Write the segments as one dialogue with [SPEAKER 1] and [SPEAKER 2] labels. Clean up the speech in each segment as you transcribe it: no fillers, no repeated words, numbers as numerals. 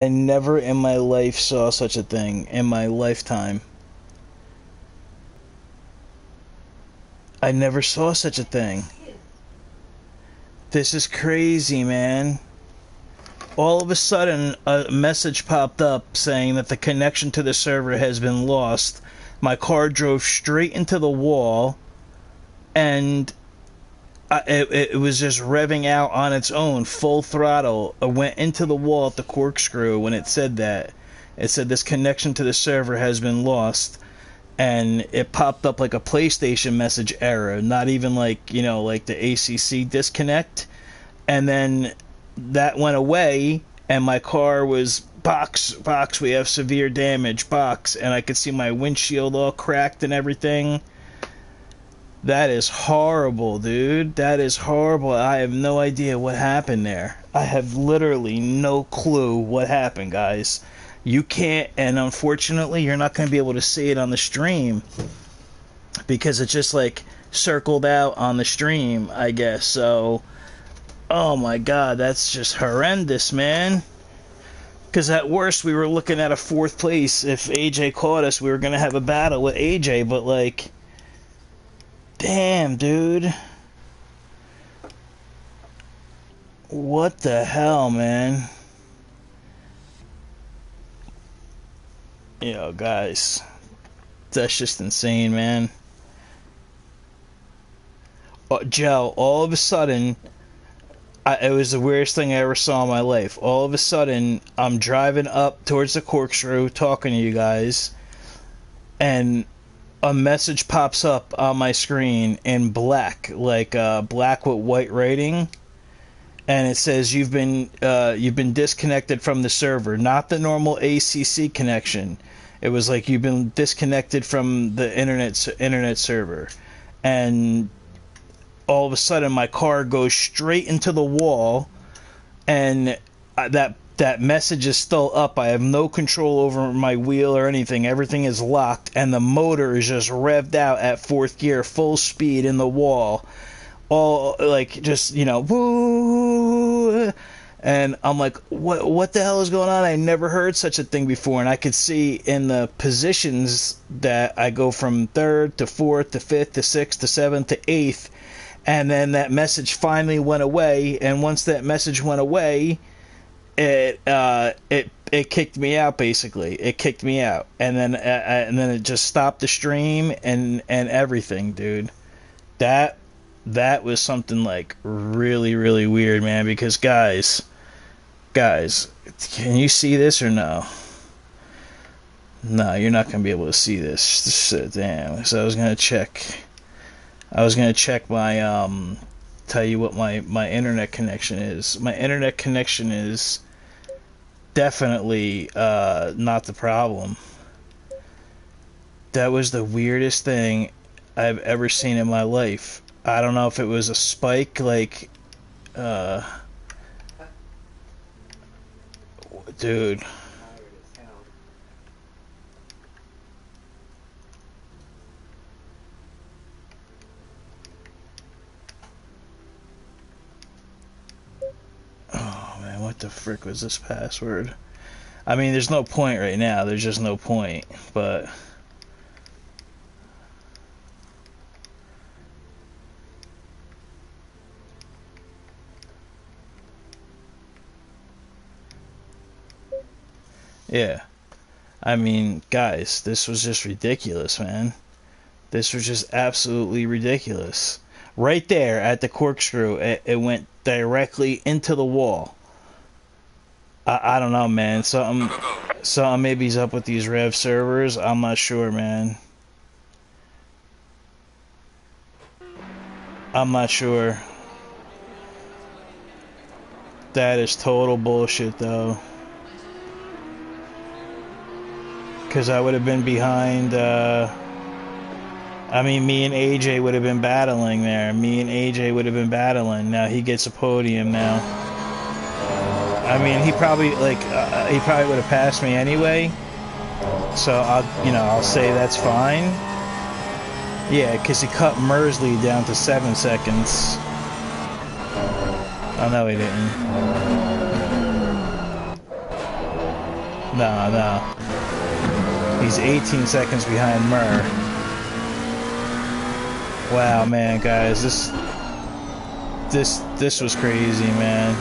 [SPEAKER 1] I never in my life saw such a thing in my lifetime. I never saw such a thing. This is crazy, man. All of a sudden, a message popped up saying that the connection to the server has been lost. My car drove straight into the wall, and it was just revving out on its own, full throttle. It went into the wall at the corkscrew when it said that. It said this connection to the server has been lost. And it popped up like a PlayStation message error, not even like, like the ACC disconnect. And then that went away, and my car was box, we have severe damage, box, and I could see my windshield all cracked and everything. That is horrible, dude. That is horrible. I have no idea what happened there. I have literally no clue what happened, guys. You can't, and unfortunately, you're not going to be able to see it on the stream because it just like circled out on the stream, I guess. So, oh my god, that's just horrendous, man. Because at worst, we were looking at a fourth place. If AJ caught us, we were going to have a battle with AJ, but like, damn, dude. What the hell, man? Guys, that's just insane, man. Joe, all of a sudden, it was the weirdest thing I ever saw in my life. All of a sudden, I'm driving up towards the corkscrew, talking to you guys, and a message pops up on my screen in black, like black with white writing, and it says you've been disconnected from the server, not the normal ACC connection. It was like you've been disconnected from the internet server, and all of a sudden my car goes straight into the wall, and that message is still up. I have no control over my wheel or anything. Everything is locked, and the motor is just revved out at fourth gear, full speed in the wall. All like just woo, and I'm like, what the hell is going on? I never heard such a thing before, and I could see in the positions that I go from third to fourth to fifth to sixth to seventh to eighth, and then that message finally went away, and once that message went away, it kicked me out. Basically, it kicked me out, and then it just stopped the stream and everything, dude. That was something like really really weird, man. Because guys, can you see this or no? No, you're not gonna be able to see this. Damn. So I was gonna check my tell you what my internet connection is. My internet connection is definitely not the problem. That was the weirdest thing I've ever seen in my life. I don't know if it was a spike, like, uh, dude. Oh man, what the frick was this password? I mean, there's no point right now. There's just no point. But yeah, I mean, guys, this was just ridiculous, man. This was just absolutely ridiculous. Right there at the corkscrew, it went directly into the wall. I don't know, man. Something maybe's up with these Rev servers. I'm not sure, man. I'm not sure. That is total bullshit, though. Because I would have been behind. I mean, me and AJ would have been battling there. Me and AJ would have been battling. Now he gets a podium now. I mean, he probably he probably would have passed me anyway. So I'll say that's fine. Yeah, because he cut Mersley down to 7 seconds. Oh no, he didn't. No, no. He's 18 seconds behind Murr. Wow, man, guys, this was crazy, man.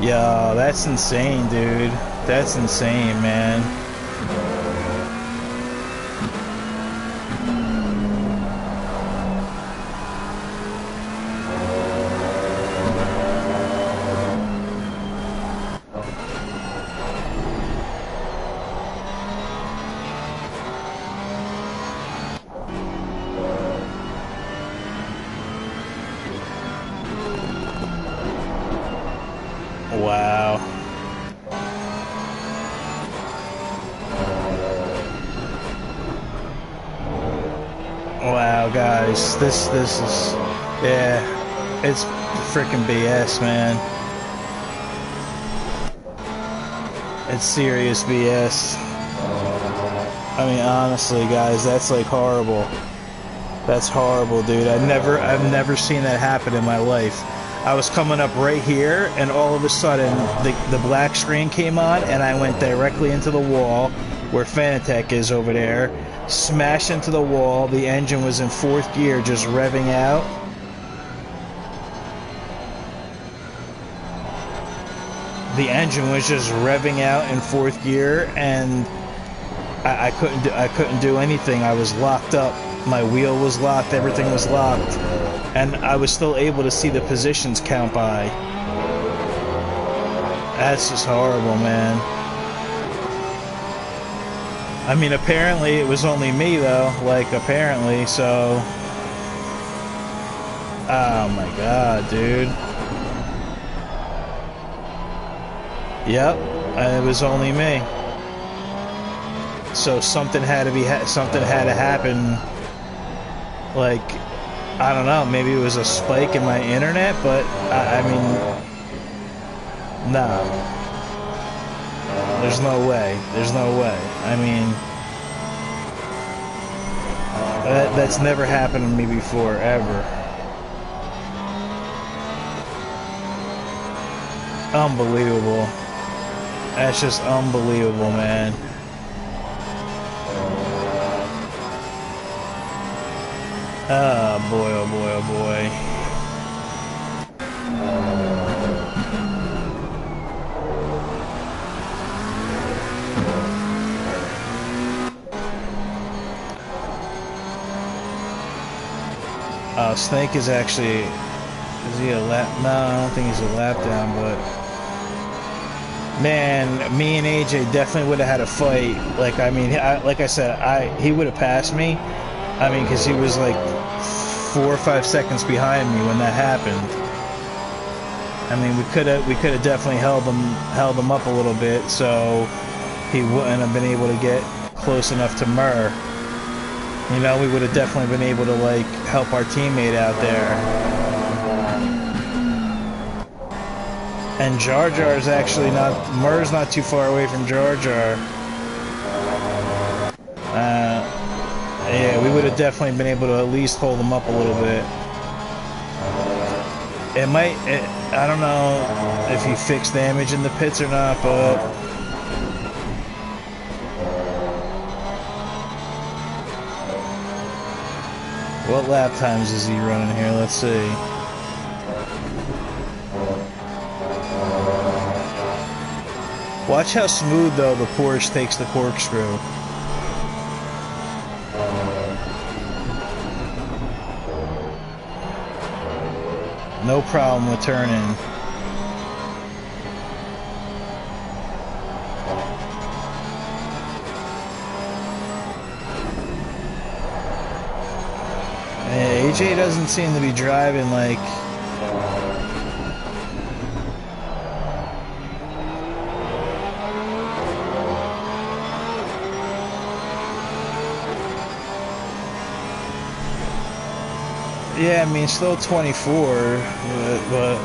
[SPEAKER 1] Yo, that's insane, dude. That's insane, man. Wow. Wow, guys, this is, yeah, it's freaking BS, man. It's serious BS. I mean, honestly, guys, that's like horrible. That's horrible, dude. I've never seen that happen in my life. I was coming up right here, and all of a sudden, the black screen came on, and I went directly into the wall where Fanatec is over there. Smashed into the wall. The engine was in 4th gear, just revving out. The engine was just revving out in 4th gear, and I couldn't do anything. I was locked up. My wheel was locked. Everything was locked. And I was still able to see the positions count by. That's just horrible, man. I mean, apparently it was only me, though. Like, apparently, so... Oh, my God, dude. Yep, it was only me. So something had to happen. Like, I don't know, maybe it was a spike in my internet, but I mean, nah. There's no way. There's no way. I mean, that's never happened to me before, ever. Unbelievable. That's just unbelievable, man. Oh boy, oh boy, oh boy. Snake is actually... Is he a lap... No, I don't think he's a lap down, but... Man, me and AJ definitely would have had a fight. Like, I mean, like I said, he would have passed me. I mean, because he was like 4 or 5 seconds behind me when that happened. I mean, we could have definitely held him up a little bit, so he wouldn't have been able to get close enough to Murr. You know, we would have definitely been able to like help our teammate out there. And Jar Jar is actually not... Murr's not too far away from Jar Jar. Yeah, we would have definitely been able to at least hold him up a little bit. It might... I don't know if he fixed damage in the pits or not, but... What lap times is he running here? Let's see. Watch how smooth, though, the Porsche takes the corkscrew. No problem with turning. Yeah, AJ doesn't seem to be driving like... Yeah, I mean, still 24, but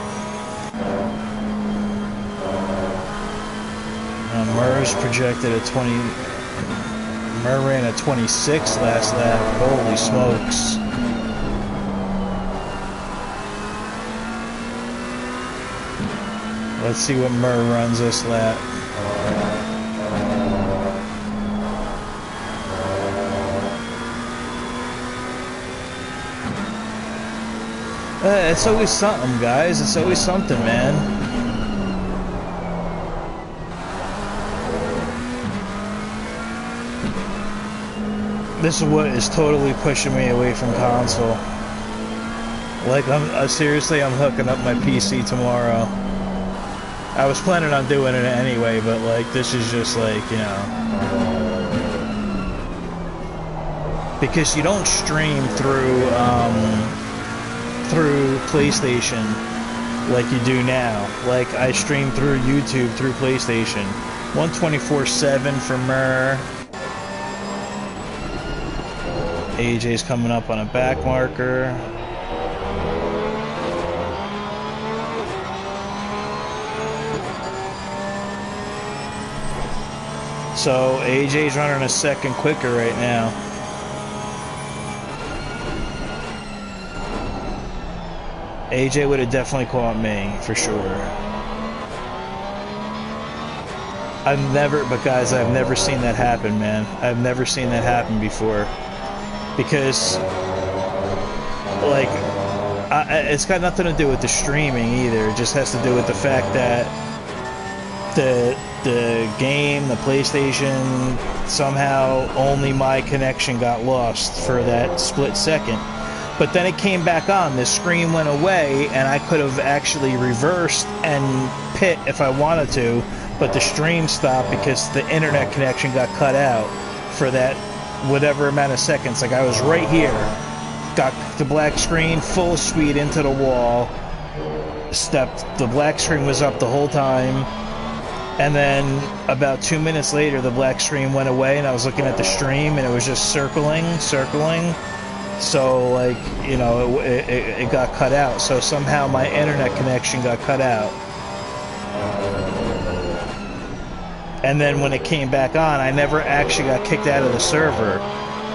[SPEAKER 1] Murr's projected at 20. Murr ran at 26 last lap. Holy smokes. Let's see what Murr runs this lap. It's always something, guys. It's always something, man. This is what is totally pushing me away from console. Like, seriously, I'm hooking up my PC tomorrow. I was planning on doing it anyway, but like, this is just like, you know, because you don't stream through PlayStation like you do now. Like, I stream through YouTube through PlayStation. 124/7 for Murr. AJ's coming up on a back marker. So AJ's running a second quicker right now. AJ would have definitely caught me, for sure. But guys, I've never seen that happen, man. I've never seen that happen before. Because, like, it's got nothing to do with the streaming either. It just has to do with the fact that the game, the PlayStation, somehow only my connection got lost for that split second. But then it came back on, the screen went away, and I could have actually reversed and pit if I wanted to, but the stream stopped because the internet connection got cut out for that whatever amount of seconds. Like, I was right here, got the black screen, full speed into the wall, the black screen was up the whole time, and then about 2 minutes later the black screen went away and I was looking at the stream and it was just circling. So, like, you know, it got cut out. So somehow my internet connection got cut out. And then when it came back on, I never actually got kicked out of the server.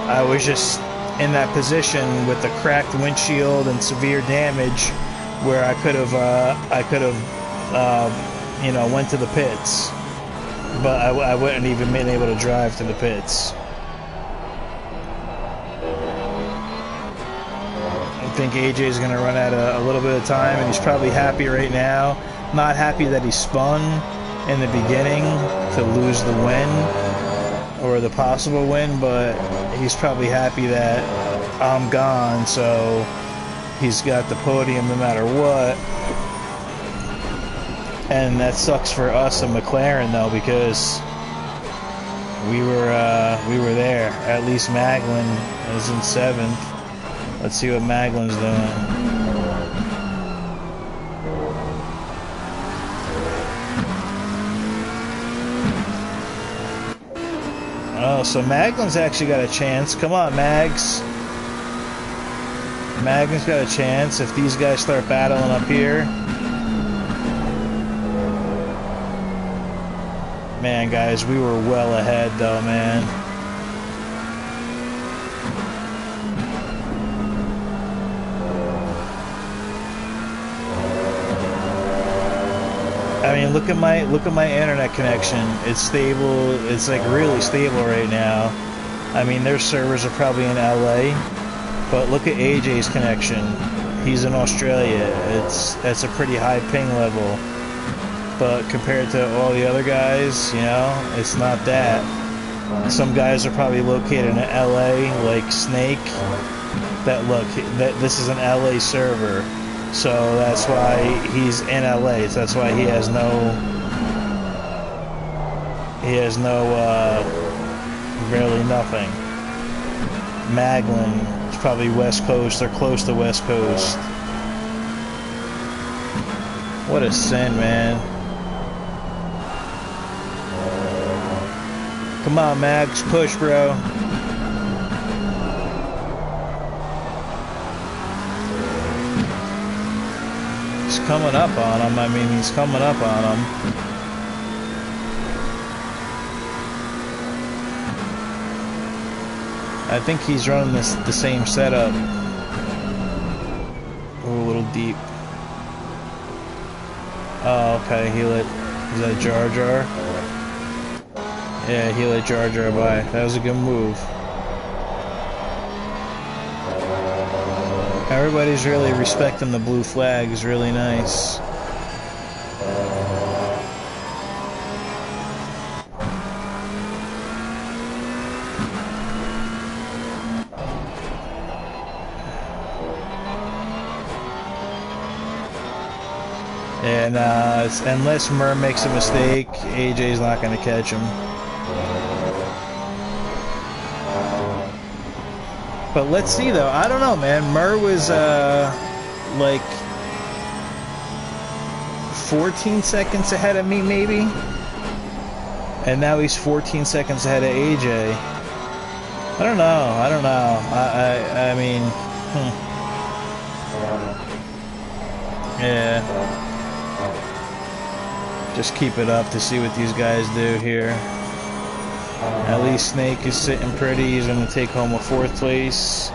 [SPEAKER 1] I was just in that position with the cracked windshield and severe damage where I could have, you know, went to the pits. But I wouldn't even been able to drive to the pits. I think AJ's going to run out a little bit of time, and he's probably happy right now. Not happy that he spun in the beginning to lose the win, or the possible win, but he's probably happy that I'm gone, so he's got the podium no matter what. And that sucks for us and McLaren, though, because we were there. At least Maglin is in 7th. Let's see what Maglin's doing. Oh, so Maglin's actually got a chance. Come on, Mags. Maglin's got a chance if these guys start battling up here. Man, guys, we were well ahead, though, man. I mean, look at my internet connection. It's stable. It's like really stable right now. I mean, their servers are probably in LA, but look at AJ's connection. He's in Australia. That's a pretty high ping level. But compared to all the other guys, you know, it's not that. Some guys are probably located in LA, like Snake. This is an LA server. So that's why he's in LA. So that's why he has barely nothing. Maglin is probably West Coast. They're close to West Coast. What a sin, man. Come on, Max, push, bro. He's coming up on him. I mean, he's coming up on him. I think he's running the same setup. We're a little deep. Oh, okay, he let... Is that Jar Jar? Yeah, he let Jar Jar by. That was a good move. Everybody's really respecting the blue flag. Is really nice. And unless Murr makes a mistake, AJ's not going to catch him. But let's see, though. I don't know, man. Murr was, like, 14 seconds ahead of me, maybe? And now he's 14 seconds ahead of AJ. I don't know. I mean... Yeah. Just keep it up to see what these guys do here. At least Snake is sitting pretty. He's going to take home a 4th place.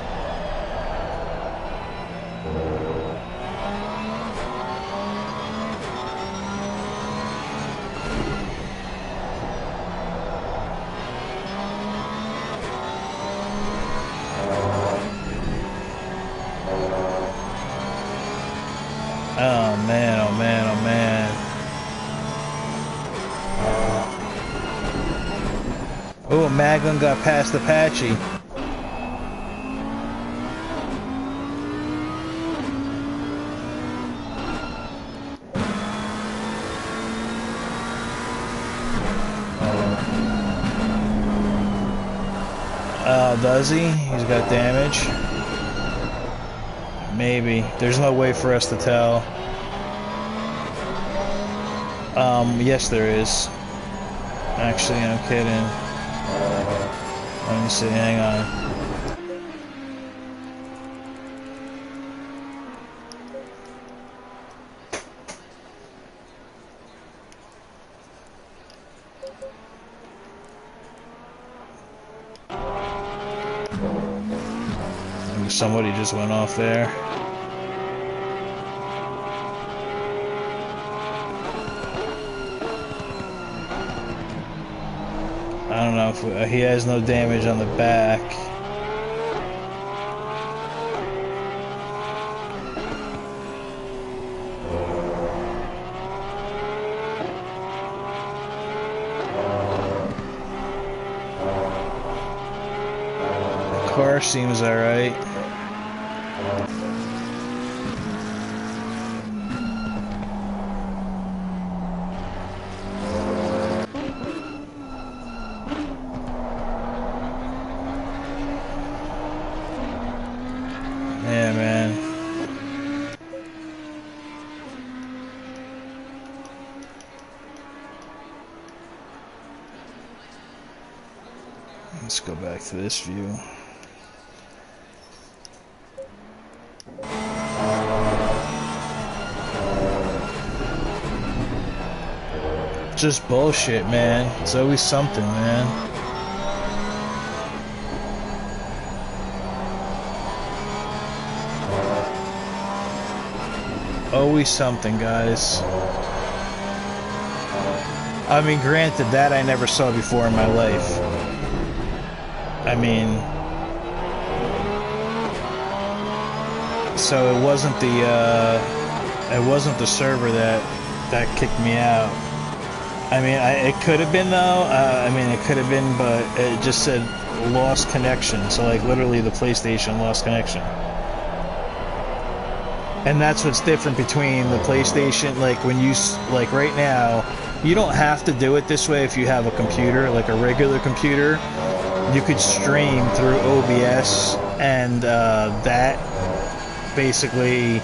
[SPEAKER 1] Oh man, oh man, oh man. Oh, Maglin got past Apache. Does he? He's got damage. Maybe. There's no way for us to tell. Yes there is. Actually, I'm kidding. Let me see, hang on. Somebody just went off there. I don't know if he has no damage on the back. The car seems alright. Yeah, man. Let's go back to this view. Just bullshit, man. It's always something, man. Always something, guys. I mean, granted, that I never saw before in my life. I mean, so it wasn't the server that kicked me out. I mean, it could have been though. I mean, it could have been, but it just said lost connection. So like literally, the PlayStation lost connection. And that's what's different between the PlayStation, like when you, like right now, you don't have to do it this way if you have a computer, like a regular computer. You could stream through OBS, and that basically,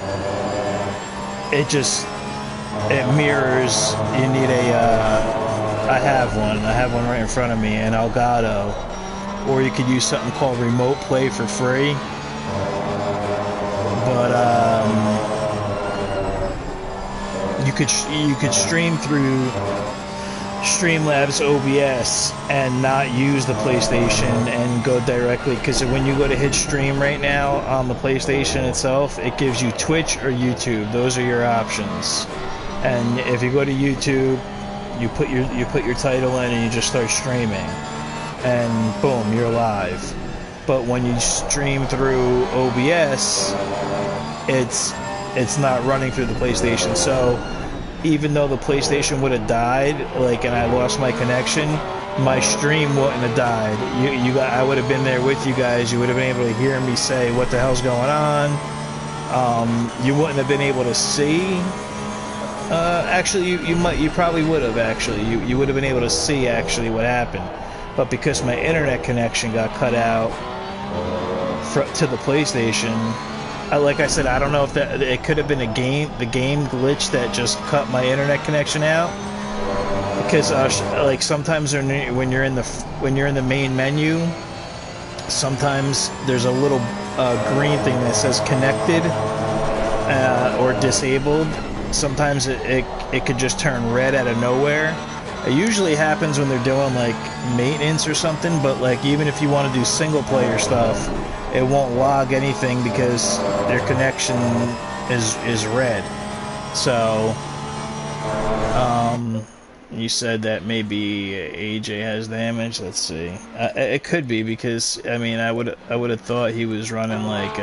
[SPEAKER 1] it mirrors, you need I have one right in front of me, an Elgato, or you could use something called Remote Play for free. But you could stream through Streamlabs OBS and not use the PlayStation and go directly, because when you go to hit stream right now on the PlayStation itself, it gives you Twitch or YouTube. Those are your options. And if you go to YouTube, you put your title in and you just start streaming, and boom, you're live. But when you stream through OBS, it's not running through the PlayStation. So even though the PlayStation would have died, like, and I lost my connection, my stream wouldn't have died. I would have been there with you guys. You would have been able to hear me say what the hell's going on. You wouldn't have been able to see. Actually, you probably would have. Actually, you would have been able to see actually what happened. But because my internet connection got cut out to the PlayStation, like I said, I don't know if it could have been the game glitch that just cut my internet connection out. Because like sometimes when you're in the main menu, sometimes there's a little green thing that says connected or disabled. Sometimes it could just turn red out of nowhere. It usually happens when they're doing like maintenance or something, but like even if you want to do single player stuff, it won't log anything because their connection is red. So you said that maybe AJ has damage. Let's see. It could be, because I mean I would have thought he was running like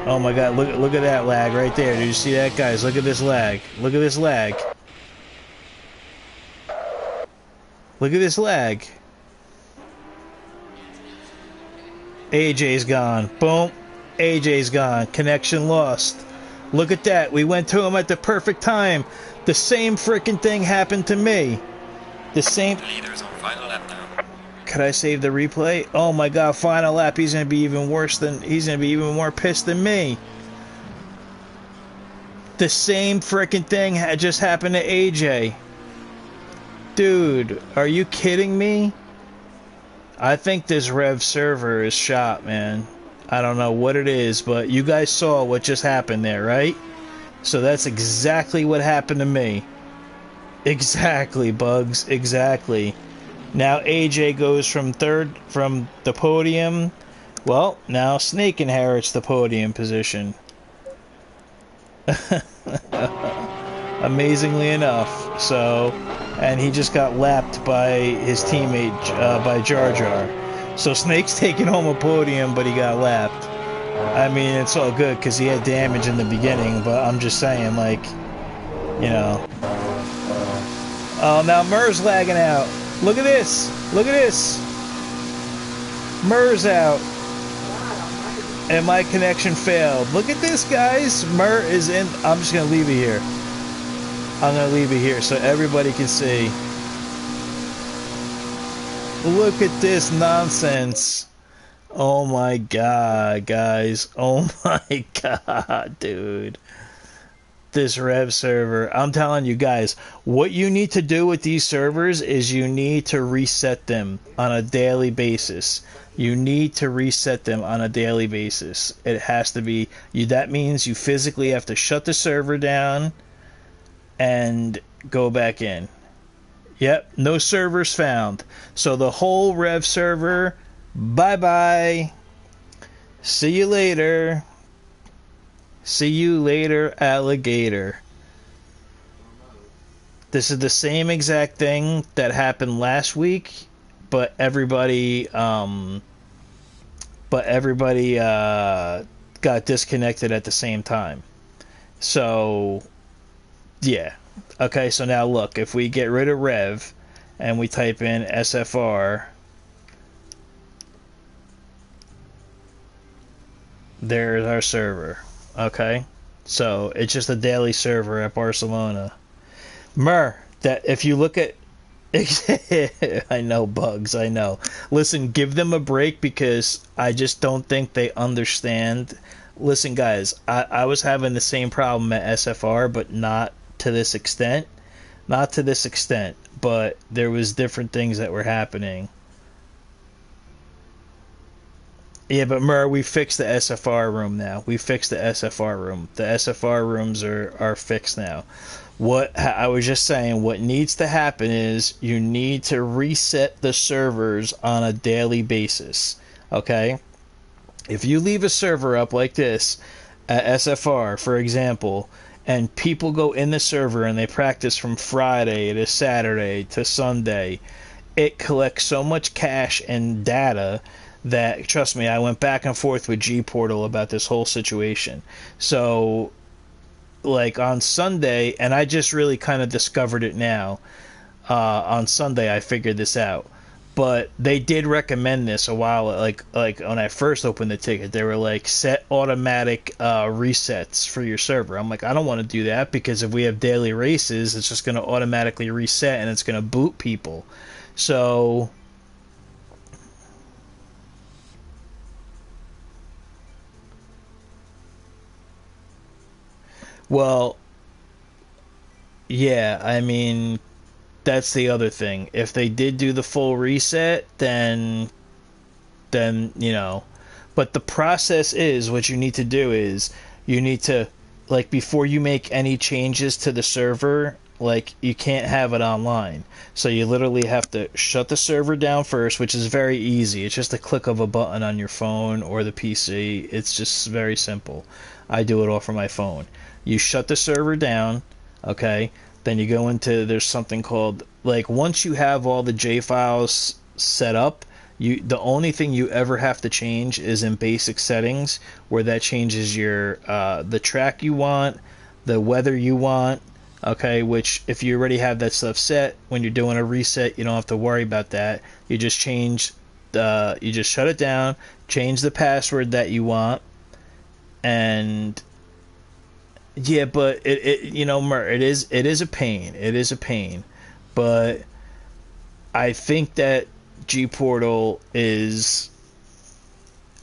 [SPEAKER 1] oh my god, look at that lag right there. Did you see that, guys? Look at this lag. Look at this lag. Look at this lag. AJ's gone. Boom. AJ's gone. Connection lost. Look at that. We went to him at the perfect time. The same freaking thing happened to me. The same.
[SPEAKER 2] The leader's on final lap now.
[SPEAKER 1] Could I save the replay? Oh my god, final lap. He's gonna be even worse than. He's gonna be even more pissed than me. The same freaking thing had just happened to AJ. Dude, are you kidding me? I think this Rev server is shot, man. I don't know what it is, but you guys saw what just happened there, right? So that's exactly what happened to me. Exactly, Bugs. Exactly. Now AJ goes from the podium. Well, now Snake inherits the podium position. Amazingly enough. So, and he just got lapped by his teammate, by Jar Jar. So Snake's taking home a podium, but he got lapped. I mean, it's all good because he had damage in the beginning, but I'm just saying, like, you know. Oh, now Murr's lagging out. Look at this. Look at this. Murr's out. And my connection failed. Look at this, guys. Murr is in. I'm just going to leave it here. I'm going to leave it here so everybody can see. Look at this nonsense. Oh my god, guys. Oh my god, dude. This Rev server. I'm telling you guys, what you need to do with these servers is you need to reset them on a daily basis. You need to reset them on a daily basis. It has to be you. That means you physically have to shut the server down and go back in. Yep, no servers found. So the whole Rev server, bye-bye. See you later. See you later, alligator. This is the same exact thing that happened last week, but everybody got disconnected at the same time. So, yeah. Okay, so now look, if we get rid of Rev and we type in SFR, there's our server. Okay, so it's just a daily server at Barcelona. Murr, that if you look at, I know, Bugs, I know. Listen, give them a break because I just don't think they understand. Listen, guys, I was having the same problem at SFR, but not to this extent. Not to this extent, but there was different things that were happening. Yeah, but Murr, we fixed the SFR room now. We fixed the SFR room. The SFR rooms are fixed now. What I was just saying, what needs to happen is you need to reset the servers on a daily basis. Okay? If you leave a server up like this at SFR, for example, and people go in the server and they practice from Friday to Saturday to Sunday, it collects so much cache and data that, trust me, I went back and forth with G Portal about this whole situation. So, like on Sunday, and I just really kind of discovered it now. On Sunday, I figured this out. But they did recommend this a while, like when I first opened the ticket, they were like, set automatic resets for your server. I'm like, I don't want to do that, because if we have daily races, it's just going to automatically reset and it's going to boot people. So, well, yeah, I mean, that's the other thing. If they did do the full reset, then but the process is, what you need to do is, you need to, like, before you make any changes to the server, like, you can't have it online. So you literally have to shut the server down first, which is very easy. It's just a click of a button on your phone or the PC. It's just very simple. I do it all from my phone. You shut the server down, okay? Then you go into, there's something called, like, once you have all the J files set up, the only thing you ever have to change is in basic settings, where that changes your the track you want, the weather you want, okay, which if you already have that stuff set, when you're doing a reset, you don't have to worry about that. You just you just shut it down, change the password that you want, and yeah, but it is a pain. It is a pain, but I think that G Portal is.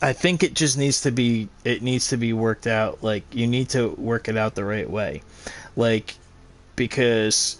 [SPEAKER 1] I think it just needs to be. It needs to be worked out. Like, you need to work it out the right way, like, because,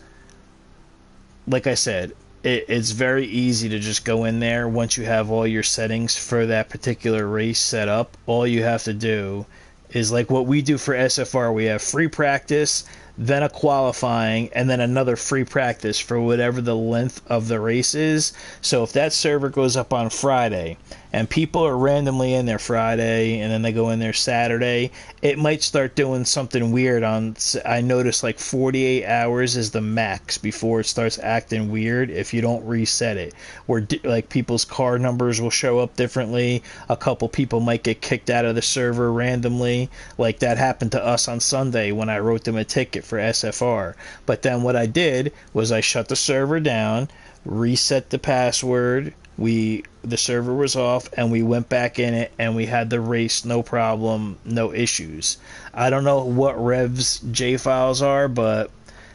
[SPEAKER 1] like I said, it's very easy to just go in there once you have all your settings for that particular race set up. All you have to do is, like what we do for SFR, we have free practice, then a qualifying, and then another free practice for whatever the length of the race is. So if that server goes up on Friday, and people are randomly in there Friday, and then they go in there Saturday, it might start doing something weird on, I noticed, like 48 hours is the max before it starts acting weird if you don't reset it. Where, like, people's car numbers will show up differently, a couple people might get kicked out of the server randomly, like that happened to us on Sunday when I wrote them a ticket for SFR. But then what I did was I shut the server down, reset the password, the server was off, and we went back in it, and we had the race, no problem, no issues. I don't know what Rev's J files are, but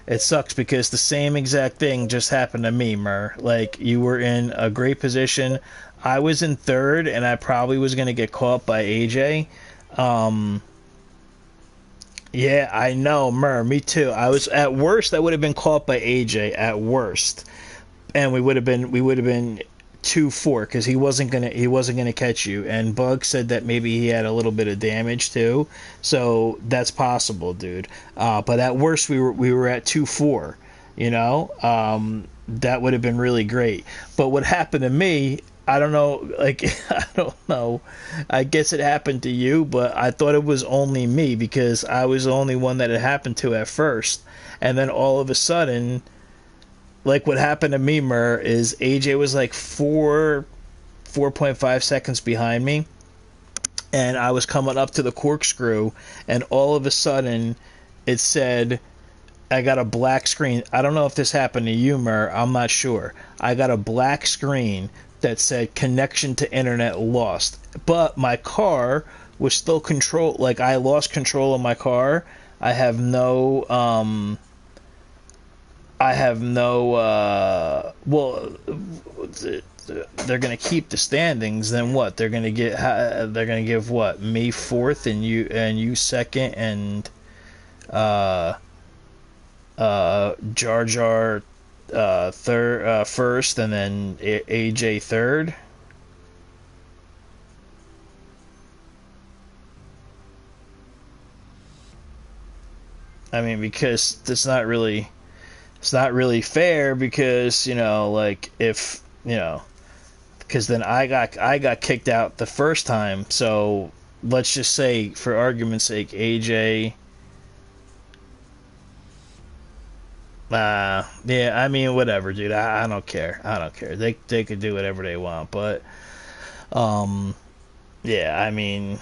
[SPEAKER 1] it sucks because the same exact thing just happened to me, Mer. Like, you were in a great position. I was in third, and I probably was going to get caught by AJ. Yeah, I know, Mer, me too. I was, at worst, I would have been caught by AJ, at worst. And we would have been 2-4, because he wasn't gonna catch you. And Bug said that maybe he had a little bit of damage too, so that's possible, dude. But at worst, we were at 2-4. That would have been really great. But what happened to me, I don't know. Like, I don't know. I guess it happened to you, but I thought it was only me because I was the only one that it happened to at first. And then all of a sudden, like, what happened to me, Mer, is AJ was like 4.5 seconds behind me, and I was coming up to the corkscrew, and all of a sudden it said, I got a black screen. I don't know if this happened to you, Mer. I'm not sure. I got a black screen that said connection to internet lost, but my car was still control. Like, I lost control of my car. I have no well, they're gonna keep the standings. Then what? They're gonna give what, me fourth and you second, and Jar Jar first, and then AJ third. I mean, because it's not really fair, because like, if because then I got kicked out the first time. So let's just say, for argument's sake, AJ Yeah, I mean, whatever, dude. I don't care. I don't care. They could do whatever they want, but um, yeah, I mean,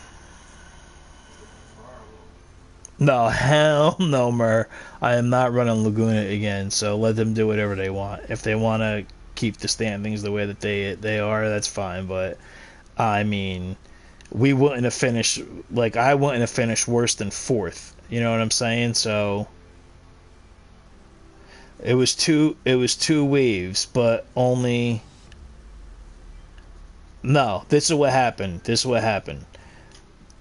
[SPEAKER 1] no, hell no, Mer. I am not running Laguna again. So let them do whatever they want. If they want to keep the standings the way that they are, that's fine. But I mean, we wouldn't have finished like I wouldn't have finished worse than fourth. You know what I'm saying? So it was two waves, but only no. This is what happened. This is what happened.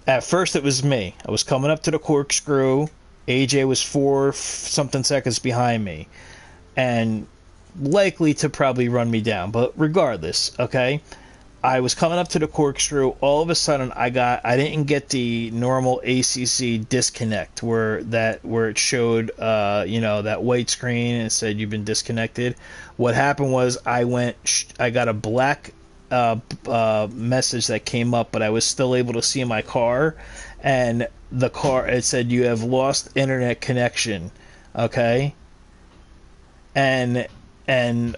[SPEAKER 1] At first, it was me. I was coming up to the corkscrew. AJ was four something seconds behind me, and likely to probably run me down. But regardless, okay. I was coming up to the corkscrew. All of a sudden, I didn't get the normal ACC disconnect where it showed that white screen and it said you've been disconnected. What happened was I got a black message that came up, but I was still able to see my car, and the car it said you have lost internet connection. Okay, and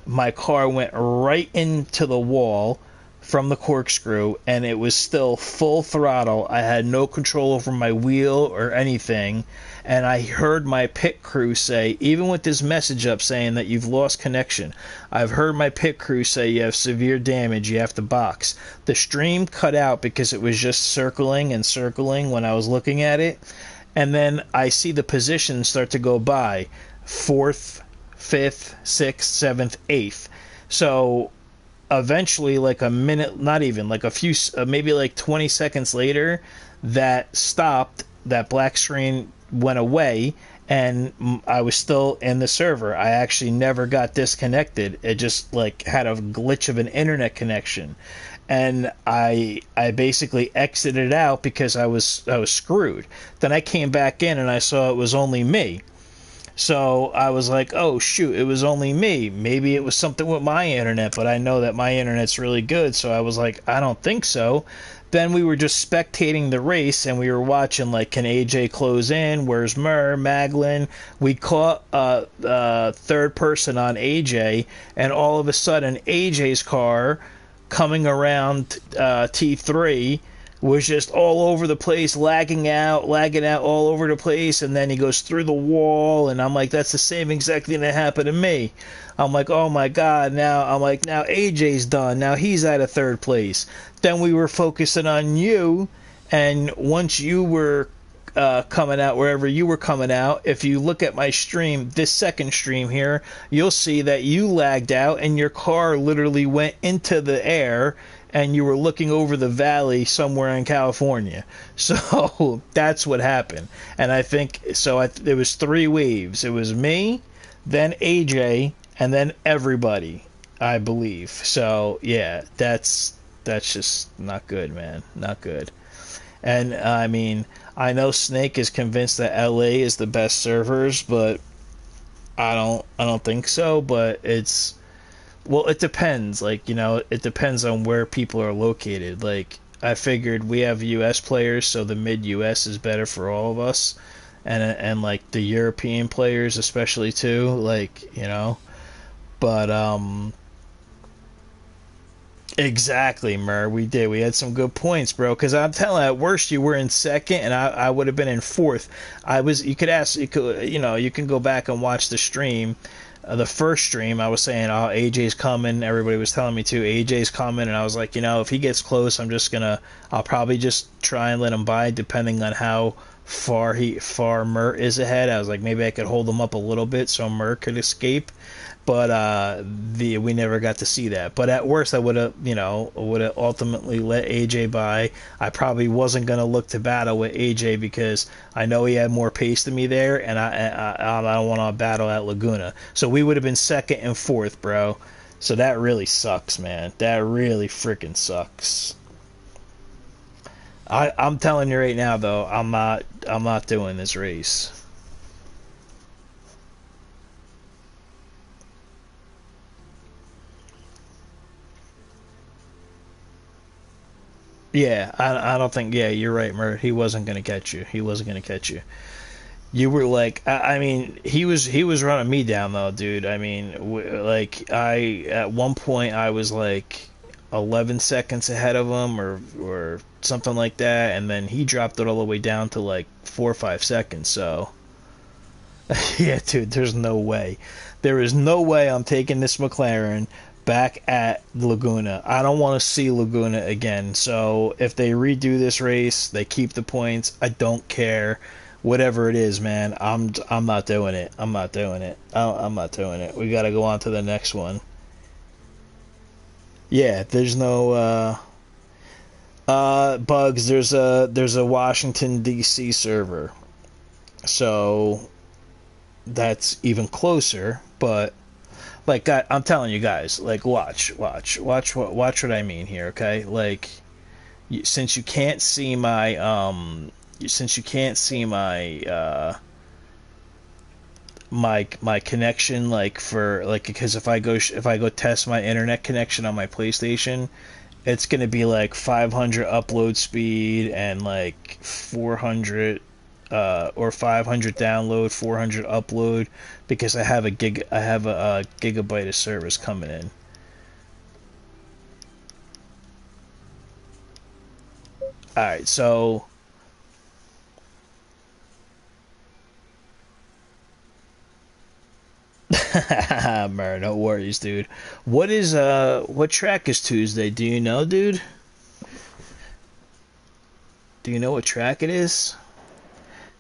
[SPEAKER 1] my car went right into the wall from the corkscrew, and it was still full throttle. I had no control over my wheel or anything, and I heard my pit crew say, even with this message up saying that you've lost connection, I've heard my pit crew say you have severe damage, you have to box. The stream cut out because it was just circling and circling when I was looking at it, and then I see the positions start to go by, 4th, 5th, 6th, 7th, 8th. So eventually, like a minute, not even, like a few, maybe like 20 seconds later, that stopped, that black screen went away, and I was still in the server. I actually never got disconnected. It just like had a glitch of an internet connection, and I basically exited out because I was screwed. Then I came back in and I saw it was only me. So I was like, oh shoot, it was only me. Maybe it was something with my internet, but I know that my internet's really good, so I was like, I don't think so. Then we were just spectating the race, and we were watching, like, can AJ close in? Where's Maglin? We caught third person on AJ, and all of a sudden, AJ's car coming around T3 was just all over the place, lagging out all over the place, and then he goes through the wall, and I'm like, that's the same exact thing that happened to me. I'm like, oh my god, now AJ's done, now he's out of third place. Then we were focusing on you, and once you were coming out, wherever you were coming out, if you look at my stream, this second stream here, you'll see that you lagged out, and your car literally went into the air, and you were looking over the valley somewhere in California. So that's what happened. And I think so. There was three waves. It was me, then AJ, and then everybody, I believe. So yeah, that's just not good, man. Not good. And I mean, I know Snake is convinced that LA is the best servers, but I don't think so. But well, it depends. Like, it depends on where people are located. Like, I figured we have U.S. players, so the mid-U.S. is better for all of us, and like the European players especially too. Like, but exactly, Mer. We did. We had some good points, bro. Because I'm telling you, at worst you were in second, and I would have been in fourth. You could ask. You can go back and watch the stream. The first stream, I was saying, oh, AJ's coming. Everybody was telling me to. AJ's coming, and I was like, if he gets close, I'll probably just try and let him by, depending on how far Mer is ahead. I was like, maybe I could hold him up a little bit so Mer could escape. But we never got to see that. But at worst, I would have ultimately let AJ by. I probably wasn't gonna look to battle with AJ because I know he had more pace than me there, and I don't want to battle at Laguna. So we would have been second and fourth, bro. So that really sucks, man. That really freaking sucks. I'm telling you right now, though, I'm not doing this race. Yeah, I don't think. Yeah, you're right, Mert. He wasn't gonna catch you. He wasn't gonna catch you. You were like, I mean, he was running me down though, dude. I mean, like I at one point I was like 11 seconds ahead of him or something like that, and then he dropped it all the way down to like 4 or 5 seconds. So yeah, dude, there's no way. There is no way I'm taking this McLaren back at Laguna. I don't want to see Laguna again. So if they redo this race, they keep the points. I don't care. Whatever it is, man, I'm not doing it. I'm not doing it. I'm not doing it. We got to go on to the next one. Yeah, there's no bugs. There's a Washington D.C. server. So that's even closer, but like I'm telling you guys, like watch what I mean here, okay? Like since you can't see my since you can't see my connection, like for like, because if I go test my internet connection on my PlayStation, it's gonna be like 500 upload speed and like 400 or 500 download, 400 upload, because I have a gigabyte of service coming in. All right, so man, no worries, dude. What track is Tuesday? Do you know, dude? Do you know what track it is?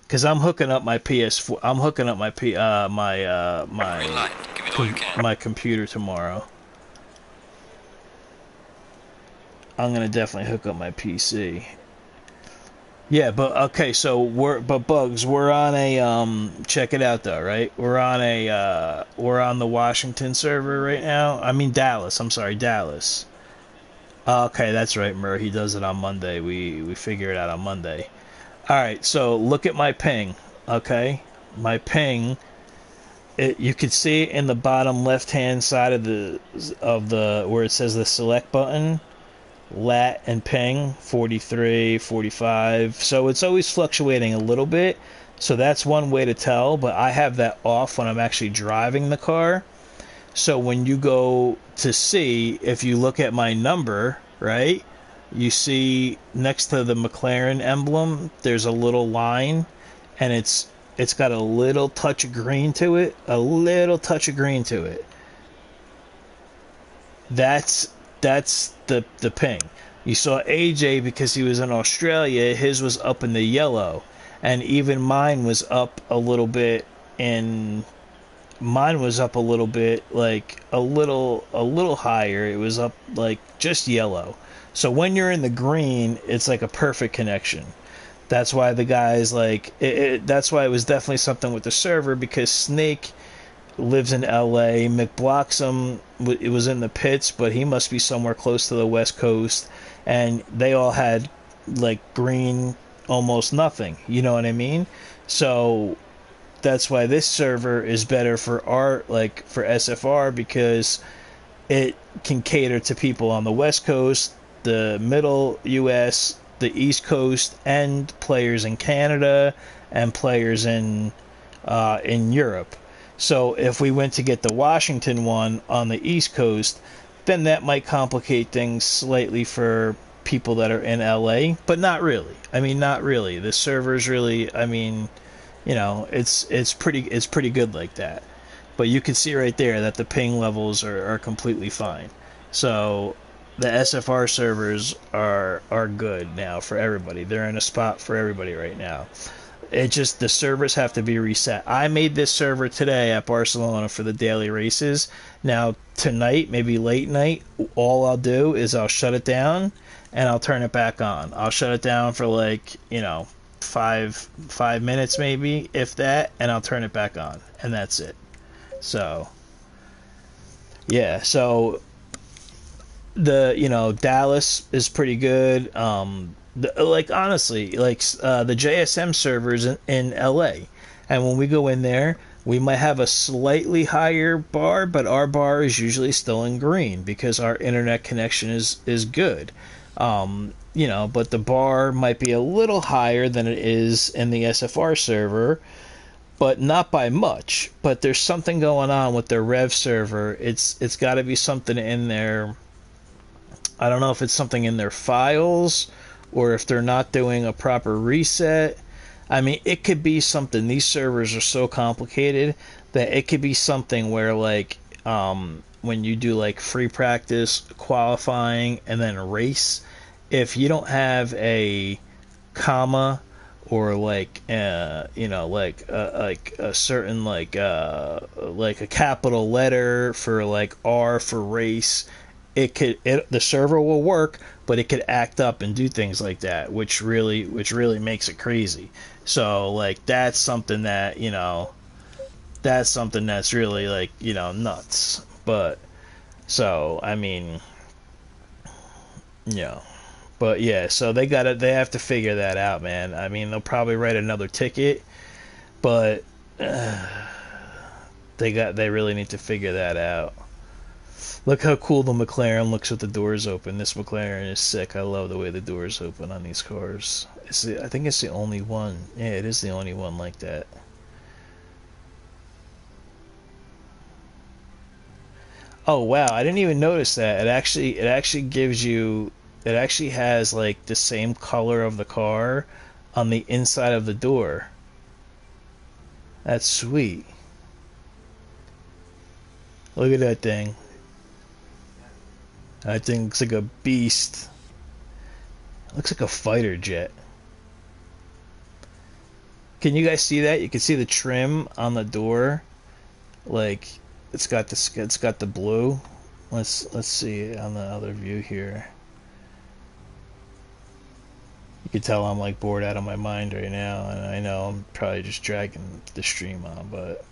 [SPEAKER 1] Cause I'm hooking up my PS4. I'm hooking up my P my
[SPEAKER 2] Green light. Give it all you can.
[SPEAKER 1] my computer tomorrow. I'm gonna definitely hook up my PC. Yeah, but okay, so Bugs, we're on a check it out though, right? We're on the Washington server right now. I mean Dallas. I'm sorry, Dallas. Okay, that's right, Murr. He does it on Monday. We figure it out on Monday. All right, so look at my ping. Okay, my ping. You could see it in the bottom left hand side of the where it says the select button. Lat and ping 43, 45. So it's always fluctuating a little bit. So that's one way to tell, but I have that off when I'm actually driving the car. So when you go to see, if you look at my number, right? You see next to the McLaren emblem, there's a little line, and it's got a little touch of green to it, a little touch of green to it. That's the ping. You saw AJ, because he was in Australia, his was up in the yellow, and even mine was up a little bit in mine was up a little bit, like a little higher. It was up like just yellow. So when you're in the green, it's like a perfect connection. That's why the guys like that's why it was definitely something with the server, because Snake lives in LA. McBloxam, it was in the pits, but he must be somewhere close to the West Coast, and they all had like green, almost nothing. You know what I mean? So that's why this server is better for our, like for SFR, because it can cater to people on the West Coast, the middle US, the East Coast, and players in Canada and players in Europe. So if we went to get the Washington one on the East Coast, then that might complicate things slightly for people that are in LA, but not really. I mean, not really. The server's really, I mean, it's pretty good like that. But you can see right there that the ping levels are completely fine. So the SFR servers are good now for everybody. They're in a spot for everybody right now. It just, the servers have to be reset. I made this server today at Barcelona for the daily races. Now tonight, maybe late night, all I'll do is I'll shut it down and I'll turn it back on. I'll shut it down for like, 5 minutes maybe, if that, and I'll turn it back on, and that's it. So yeah, so Dallas is pretty good. Like honestly, like the JSM servers in LA, and when we go in there, we might have a slightly higher bar, but our bar is usually still in green because our internet connection is good. But the bar might be a little higher than it is in the SFR server, but not by much. But there's something going on with their Rev server. It's got to be something in there. I don't know if it's something in their files or if they're not doing a proper reset. I mean, it could be something. These servers are so complicated that it could be something where, like, when you do like free practice, qualifying, and then race, if you don't have a comma or like like a certain like a capital letter for like R for race, the server will work, but it could act up and do things like that, which really makes it crazy. So like that's something that's really like nuts. But so I mean, but yeah, so they have to figure that out, man. I mean, they'll probably write another ticket, but they really need to figure that out. Look how cool the McLaren looks with the doors open. This McLaren is sick. I love the way the doors open on these cars. I think it's the only one. Yeah, it is the only one like that. Oh wow, I didn't even notice that. It actually gives you, it actually has like the same color of the car on the inside of the door. That's sweet. Look at that thing. That thing looks like a beast. It looks like a fighter jet. Can you guys see that? You can see the trim on the door. Like it's got the blue. Let's see on the other view here. You can tell I'm like bored out of my mind right now, and I know I'm probably just dragging the stream on, but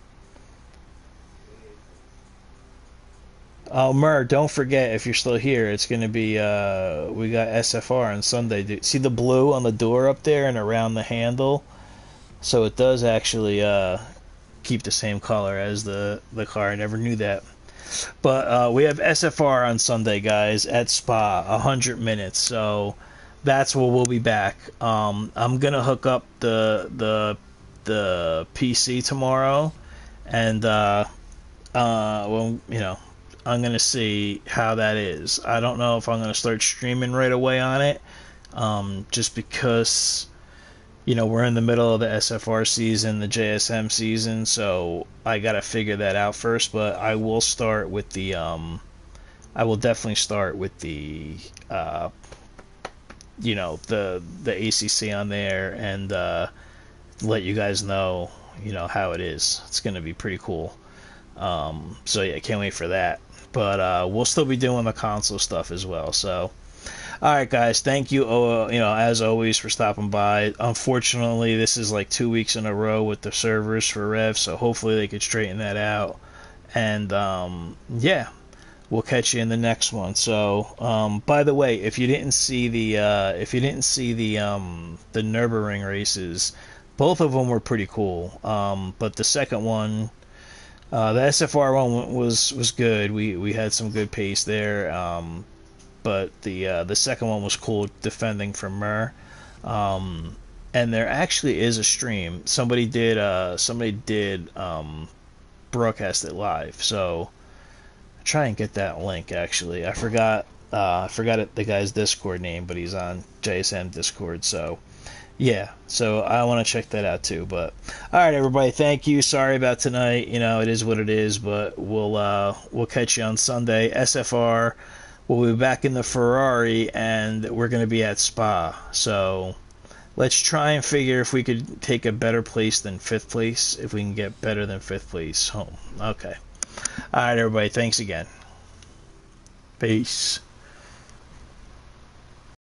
[SPEAKER 1] oh, Mur, don't forget, if you're still here, it's going to be, we got SFR on Sunday. See the blue on the door up there and around the handle? So it does actually keep the same color as the car. I never knew that. But we have SFR on Sunday, guys, at Spa, 100 minutes. So that's where we'll be back. I'm going to hook up the PC tomorrow. And, well, I'm going to see how that is. I don't know if I'm going to start streaming right away on it, just because, we're in the middle of the SFR season, the JSM season, so I got to figure that out first, but I will start with the, I will definitely start with the, the ACC on there and let you guys know, how it is. It's going to be pretty cool. So yeah, can't wait for that. But we'll still be doing the console stuff as well. So, all right, guys, thank you. As always, for stopping by. Unfortunately, this is like 2 weeks in a row with the servers for Rev, so hopefully they could straighten that out. And yeah, we'll catch you in the next one. So, by the way, if you didn't see the the Nürburgring races, both of them were pretty cool. But the second one. The SFR one was good. We had some good pace there, but the second one was cool, defending from Mur. And there actually is a stream. Somebody did broadcast it live. So try and get that link. Actually, I forgot the guy's Discord name, but he's on JSM Discord. So. Yeah, so I want to check that out too. But all right, everybody, thank you. Sorry about tonight. It is what it is. But we'll catch you on Sunday. SFR, we'll be back in the Ferrari, and we're going to be at Spa. So let's try and figure if we could take a better place than 5th place. If we can get better than 5th place home. Okay. All right, everybody. Thanks again. Peace.